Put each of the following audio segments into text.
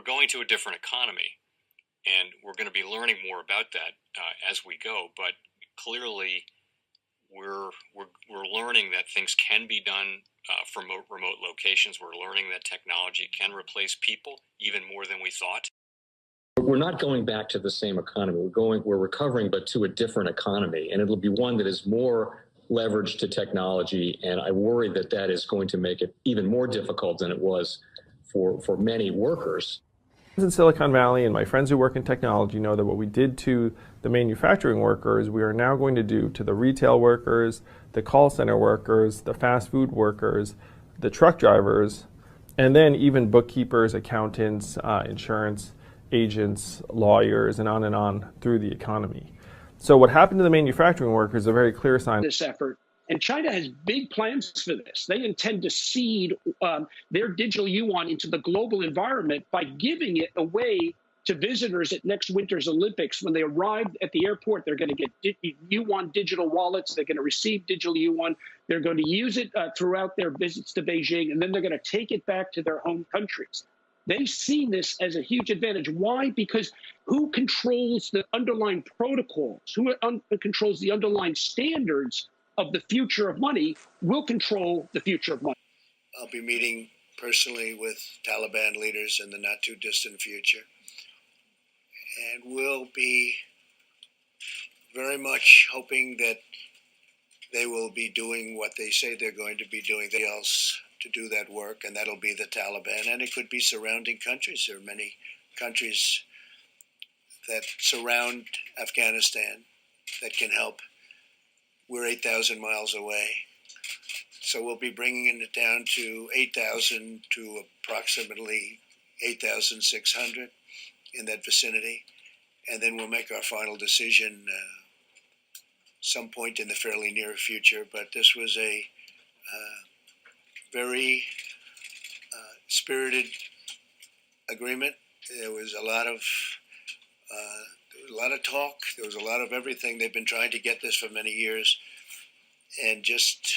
we're going to a different economy, and we're going to be learning more about that as we go. But clearly, we're learning that things can be done from remote locations. We're learning that technology can replace people even more than we thought. We're not going back to the same economy. We're recovering, but to a different economy, and it'll be one that is more leveraged to technology. And I worry that that is going to make it even more difficult than it was for many workers. In Silicon Valley, and my friends who work in technology know that what we did to the manufacturing workers, we are now going to do to the retail workers, the call center workers, the fast food workers, the truck drivers, and then even bookkeepers, accountants, insurance agents, lawyers, and on through the economy. So what happened to the manufacturing workers is a very clear sign. This effort. And China has big plans for this. They intend to seed their digital yuan into the global environment by giving it away to visitors at next winter's Olympics. When they arrive at the airport, they're going to get yuan digital wallets. They're going to receive digital yuan. They're going to use it throughout their visits to Beijing, and then they're going to take it back to their home countries. They see this as a huge advantage. Why? Because who controls the underlying protocols, who controls the underlying standards of the future of money will control the future of money. I'll be meeting personally with Taliban leaders in the not too distant future. And we'll be very much hoping that they will be doing what they say they're going to be doing. They else to do that work, and that'll be the Taliban. And it could be surrounding countries. There are many countries that surround Afghanistan that can help. We're 8,000 miles away. So we'll be bringing it down to 8,000 to approximately 8,600 in that vicinity. And then we'll make our final decision some point in the fairly near future. But this was a very spirited agreement. There was a lot of talk. There was a lot of everything. They've been trying to get this for many years, and just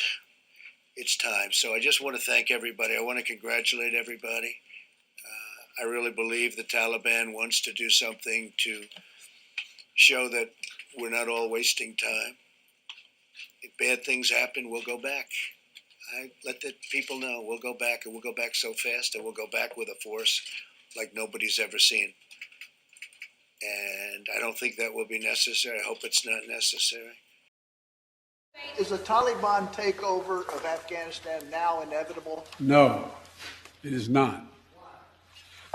it's time. So I just want to thank everybody. I want to congratulate everybody. I really believe the Taliban wants to do something to show that we're not all wasting time. If bad things happen, we'll go back. I let the people know we'll go back, and we'll go back so fast, and we'll go back with a force like nobody's ever seen. And I don't think that will be necessary. I hope it's not necessary. Is a Taliban takeover of Afghanistan now inevitable? No, it is not.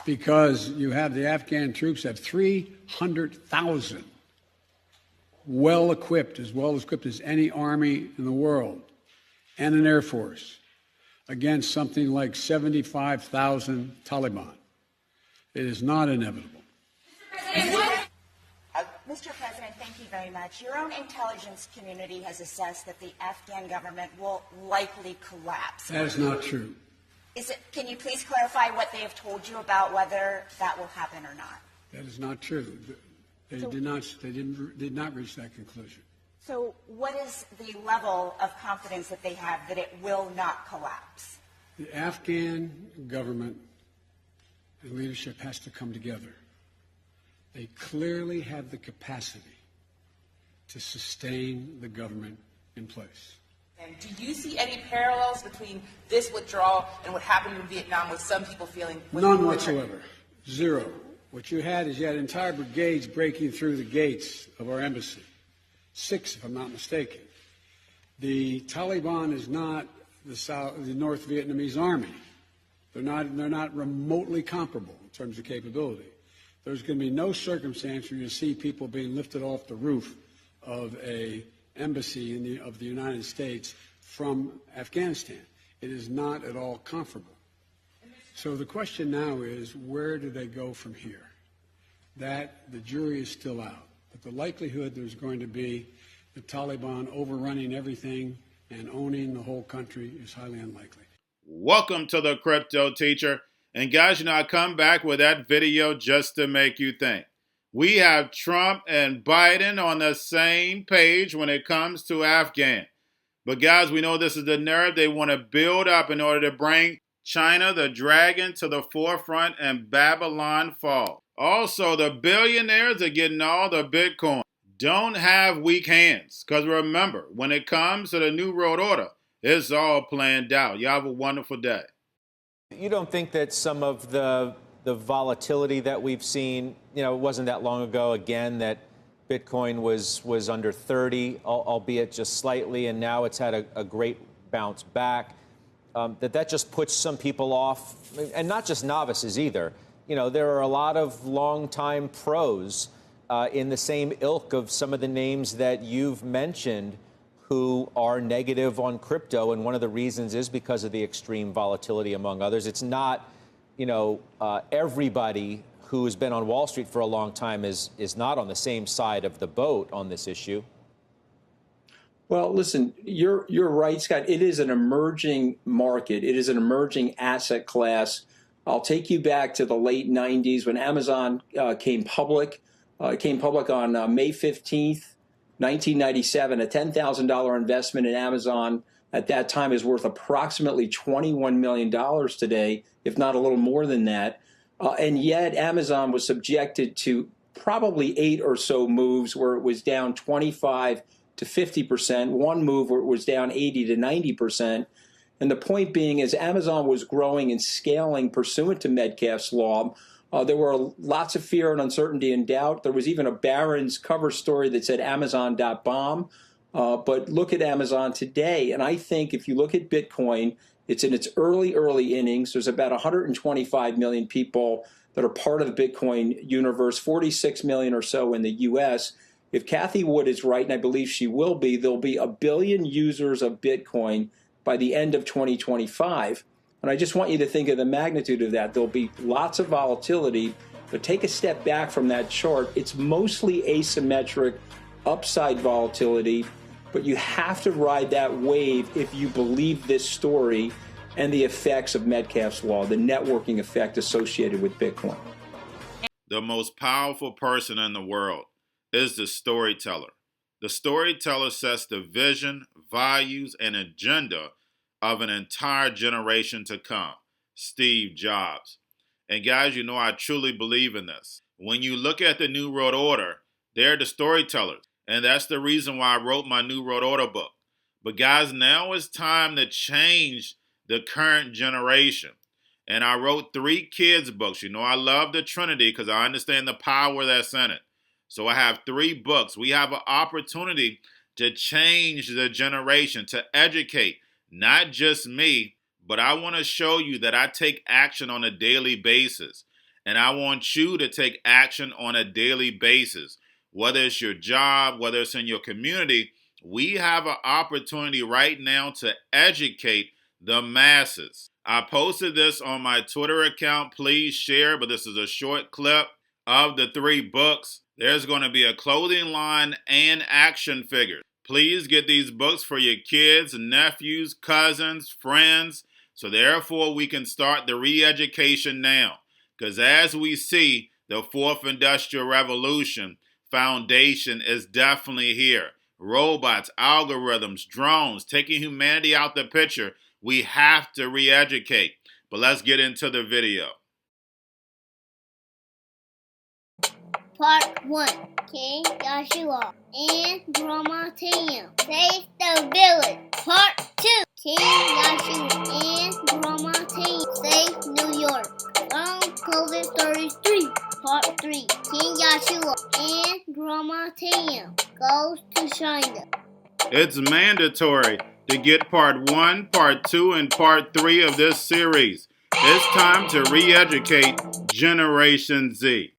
Because you have the Afghan troops have 300,000 well-equipped, as well-equipped as any army in the world, and an air force, against something like 75,000 Taliban. It is not inevitable. Mr. President, thank you very much. Your own intelligence community has assessed that the Afghan government will likely collapse. That is not true. Can you please clarify what they have told you about whether that will happen or not? That is not true. They did not reach that conclusion. So what is the level of confidence that they have that it will not collapse? The Afghan government and leadership has to come together. They clearly have the capacity to sustain the government in place. And do you see any parallels between this withdrawal and what happened in Vietnam, with some people feeling... None whatsoever. Zero. What you had entire brigades breaking through the gates of our embassy. 6, if I'm not mistaken. The Taliban is not the North Vietnamese army. They're not remotely comparable in terms of capability. There's going to be no circumstance where you see people being lifted off the roof of a embassy of the United States from Afghanistan. It is not at all comparable. So the question now is, where do they go from here? That the jury is still out. But the likelihood there's going to be the Taliban overrunning everything and owning the whole country is highly unlikely. Welcome to the Crypto Teacher. And guys, I come back with that video just to make you think. We have Trump and Biden on the same page when it comes to Afghan. But guys, we know this is the narrative they want to build up in order to bring China, the dragon, to the forefront, and Babylon fall. Also, the billionaires are getting all the Bitcoin. Don't have weak hands, because remember, when it comes to the New World Order, it's all planned out. Y'all have a wonderful day. You don't think that some of the volatility that we've seen, it wasn't that long ago, again, that Bitcoin was under 30, albeit just slightly, and now it's had a great bounce back, that just puts some people off, and not just novices either. There are a lot of longtime pros in the same ilk of some of the names that you've mentioned who are negative on crypto, and one of the reasons is because of the extreme volatility, among others. It's not, everybody who has been on Wall Street for a long time is not on the same side of the boat on this issue. Well, listen, you're right, Scott. It is an emerging market. It is an emerging asset class. I'll take you back to the late 90s when Amazon came public. It came public on May 15th, 1997. A $10,000 investment in Amazon at that time is worth approximately $21 million today, if not a little more than that. And yet Amazon was subjected to probably 8 or so moves where it was down 25 to 50%, one move where it was down 80 to 90%. And the point being is Amazon was growing and scaling pursuant to Metcalfe's law. There were lots of fear and uncertainty and doubt. There was even a Barron's cover story that said Amazon.bomb. But look at Amazon today. And I think if you look at Bitcoin, it's in its early innings. There's about 125 million people that are part of the Bitcoin universe, 46 million or so in the U.S. If Kathy Wood is right, and I believe she will be, there'll be 1 billion users of Bitcoin by the end of 2025. And I just want you to think of the magnitude of that. There'll be lots of volatility, but take a step back from that chart. It's mostly asymmetric upside volatility, but you have to ride that wave if you believe this story and the effects of Metcalfe's law, the networking effect associated with Bitcoin. The most powerful person in the world is the storyteller. The storyteller sets the vision, values, and agenda of an entire generation to come. Steve Jobs. And guys, I truly believe in this. When you look at the New World Order, they're the storytellers. And that's the reason why I wrote my New World Order book. But guys, now it's time to change the current generation. And I wrote 3 kids' books. I love the Trinity because I understand the power that's in it. So I have 3 books. We have an opportunity to change the generation, to educate, not just me, but I want to show you that I take action on a daily basis. And I want you to take action on a daily basis. Whether it's your job, whether it's in your community, we have an opportunity right now to educate the masses. I posted this on my Twitter account. Please share, but this is a short clip of the 3 books. There's going to be a clothing line and action figures. Please get these books for your kids, nephews, cousins, friends, so therefore we can start the re-education now. Because as we see, the 4th Industrial Revolution foundation is definitely here. Robots, algorithms, drones, taking humanity out the picture. We have to re-educate. But let's get into the video. Part 1. King Joshua and Grandma Tam save the village. Part 2. King Joshua and Grandma Tam save New York from COVID-33. Part 3. King Joshua and Grandma Tam goes to China. It's mandatory to get part 1, part 2, and part 3 of this series. It's time to re-educate Generation Z.